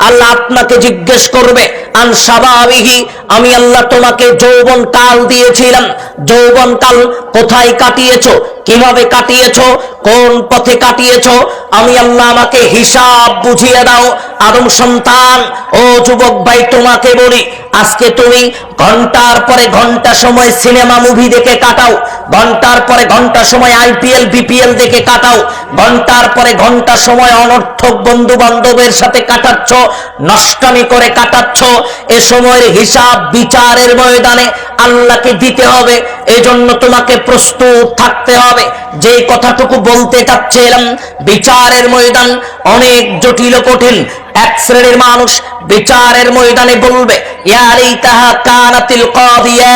আল্লাহ আপনাকে জিজ্ঞেস করবে আন শাবাবিহি, আমি আল্লাহ তোমাকে যৌবন কাল দিয়েছিলাম, যৌবন কাল কোথায় কাটিয়েছো, কিভাবে কাটিয়েছো, কোন পথে কাটিয়েছো, আমি আল্লাহ আমাকে হিসাব বুঝিয়ে দাও। আদম সন্তান, ও যুবক ভাই, তোমাকে বলি, আজকে তুমি ঘন্টার পরে ঘন্টা সময় সিনেমা মুভি দেখে কাটাও, ঘন্টার পরে ঘন্টা সময় আইপিএল বিপিএল দেখে কাটাও, ঘন্টার পরে ঘন্টা সময় অনর্থক বন্ধু বান্ধবের সাথে কাটাচ্ছ, নষ্টামি করে কাটাচ্ছ। এ সময়ের হিসাব বিচারের ময়দানে আল্লাহকে দিতে হবে। এজন্য তোমাকে প্রস্তুত থাকতে হবে। যে কথাটুকু বলতে চাচ্ছিলাম, বিচারের ময়দান অনেক জটিল কঠিন। এক শ্রেণীর মানুষ বিচারের ময়দানে বলবে, ইয়া লাইতাহা কানাতিল কাদিয়া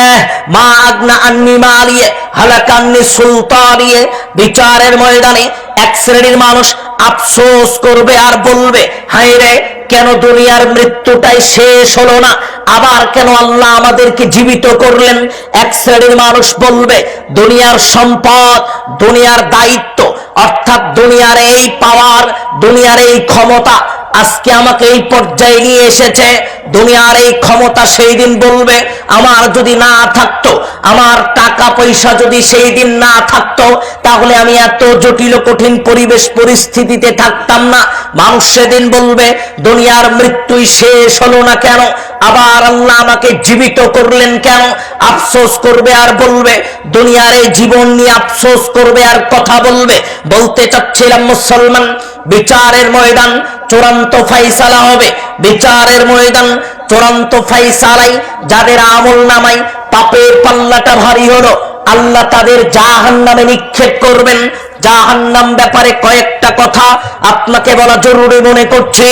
মা আগনা আন্নি মালিয়া হালাকান্নি সুলতানিয়া। বিচারের ময়দানে এক শ্রেণীর মানুষ আফসোস করবে আর বলবে, হায় রে, কেন দুনিয়ার মৃত্যুটাই শেষ হলো না, আবার কেন আল্লাহ আমাদেরকে জীবিত করলেন। এক শ্রেণীর মানুষ বলবে, দুনিয়ার সম্পদ, দুনিয়ার দায়িত্ব, অর্থাৎ দুনিয়ার এই পাওয়ার, দুনিয়ার এই ক্ষমতা আজকে আমাকে এই পর্যায়ে নিয়ে এসেছে। দুনিয়ার এই ক্ষমতা সেই দিন বলবে, আমার যদি না থাকতো, আমার টাকা পয়সা যদি সেই দিন না থাকতো, তাহলে আমি এত জটিল কঠিন পরিবেশ পরিস্থিতিতে থাকতাম না। মানুষ সেদিন বলবে, দুনিয়ার মৃত্যুই শেষ হলো না কেন, আবার আল্লাহ আমাকে জীবিত করলেন কেন। আফসোস করবে আর বলবে, দুনিয়ার এই জীবন নিয়ে আফসোস করবে আর কথা বলবে। বলতে চাচ্ছিলাম মুসলমান, বিচারের ময়দান চূড়ান্ত ফাইসালা হবে। বিচারের ময়দান চূড়ান্ত ফাইসালাই যাদের আমল নামাই পাপের পাল্লাটা ভারী হলো, আল্লাহ তাদের জাহান্নামে নিক্ষেপ করবেন। জাহান্নাম ব্যাপারে কয়েকটা কথা আপনাকে বলা জরুরি মনে করছি।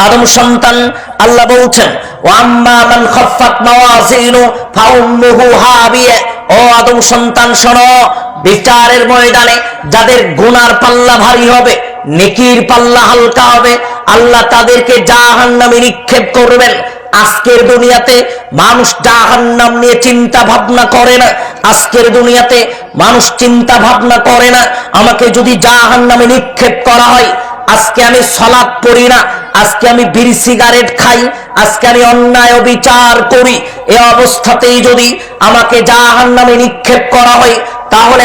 আদম সন্তান, আল্লাহ বলছেন, ওয়া আম্মা মান খাফফাত মাওয়াজিনু ফাউম্মুহু হাবিয়া। ও আদম সন্তান শোনো, বিচারের ময়দানে যাদের গুনার পাল্লা ভারী হবে, নেকির পাল্লা হালকা হবে, আল্লাহ তাদেরকে জাহান্নামে নিক্ষেপ করবেন। আজকের দুনিয়াতে মানুষ জাহান্নাম নিয়ে চিন্তা ভাবনা করে না। আজকের দুনিয়াতে মানুষ চিন্তা ভাবনা করে না, আমাকে যদি জাহান্নামে নিক্ষেপ করা হয়, আজকে আমি সালাত পড়ি না, আজকে আমি বিড়ি সিগারেট খাই, আজকে আমি অন্যায় বিচার করি, এই অবস্থাতেই যদি আমাকে জাহান্নামে নিক্ষেপ করা হয়, তাহলে